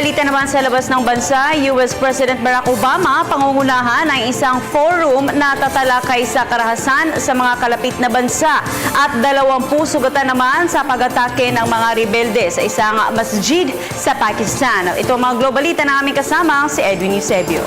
balita naman sa labas ng bansa, US President Barack Obama pangungunahan ng isang forum na tatalakay sa karahasan sa mga kalapit na bansa at 20 sugatan naman sa pag-atake ng mga rebelde sa isang masjid sa Pakistan. Ito ang mga globalita na aming kasama, si Edwin Eusebio.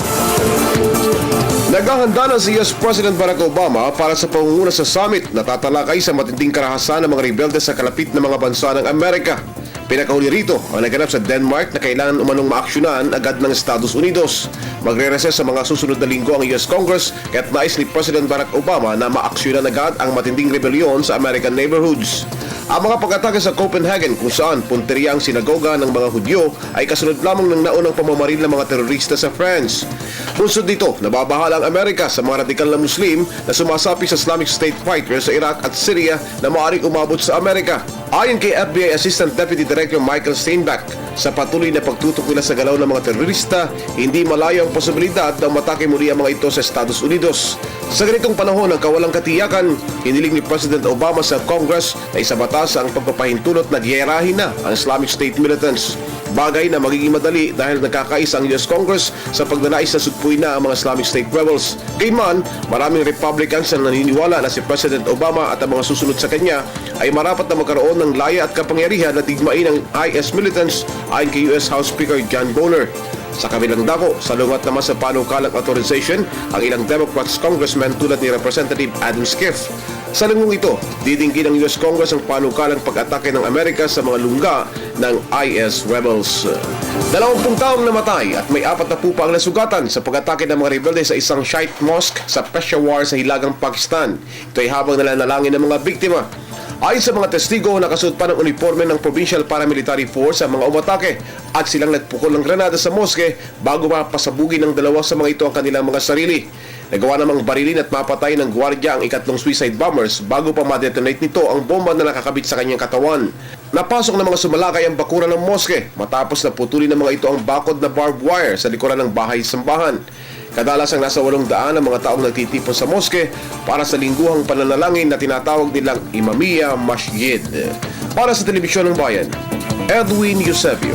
Naghahanda na si US President Barack Obama para sa pangunguna sa summit na tatalakay sa matinding karahasan ng mga rebelde sa kalapit na mga bansa ng Amerika. Pinakahuli rito ang naganap sa Denmark na kailangan umanong maaksyonan agad ng Estados Unidos. Magre-recess sa mga susunod na linggo ang US Congress kaya't nais ni President Barack Obama na maaksyonan agad ang matinding rebellion sa American neighborhoods. Ang mga pag-atake sa Copenhagen kung saan punteriya ang sinagoga ng mga Hudyo ay kasunod lamang ng naunang pamamaril ng mga terorista sa France. Bunsod dito, nababahala ang Amerika sa mga radikal na Muslim na sumasapi sa Islamic State fighters sa Iraq at Syria na maaaring umabot sa Amerika. Ayon kay FBI Assistant Deputy Director Michael Steinbach, sa patuloy na pagtutok nila sa galaw ng mga terorista, hindi malayo ang posibilidad na matake muli ang mga ito sa Estados Unidos. Sa ganitong panahon ng kawalang katiyakan, hiniling ni President Obama sa Congress na isabatas ang pagpapahintulot na giyerahin na ang Islamic State militants. Bagay na magiging madali dahil nagkakaisa ang US Congress sa pagnanais na sugpuin na ang mga Islamic State rebels. Gayman, maraming Republicans ang naniniwala na si President Obama at ang mga susunod sa kanya ay marapat na magkaroon ng laya at kapangyarihan na digmain ang IS militants ayon kay US House Speaker John Boehner. Sa kabilang dako, salungat naman sa panukalang authorization ang ilang Democrats congressmen tulad ni Representative Adam Schiff. Sa linggong ito, didinggin ng US Congress ang panukalang pag-atake ng Amerika sa mga lungga ng IS rebels. 20 taong namatay at may 40 pa ang nasugatan sa pag-atake ng mga rebelde sa isang Shiite mosque sa Peshawar sa hilagang Pakistan. Ito ay habang nalanalangin ng mga biktima. Ayon sa mga testigo, nakasuot pa ng uniforme ng Provincial Paramilitary Force ang mga umatake at silang nagpukol ng granada sa moske bago mapasabugin ng dalawa sa mga ito ang kanilang mga sarili. Nagawa namang barilin at mapatay ng gwardiya ang ikatlong suicide bombers bago pa ma-detonate nito ang bomba na nakakabit sa kanyang katawan. Napasok ng mga sumalakay ang bakuran ng moske matapos na putulin ng mga ito ang bakod na barbed wire sa likuran ng bahay-sambahan. Kadalasang nasa 800 ang mga taong nagtitipon sa moske para sa lingguhang pananalangin na tinatawag nilang Imamia Masjid. Para sa Telebisyon ng Bayan, Edwin Eusebio.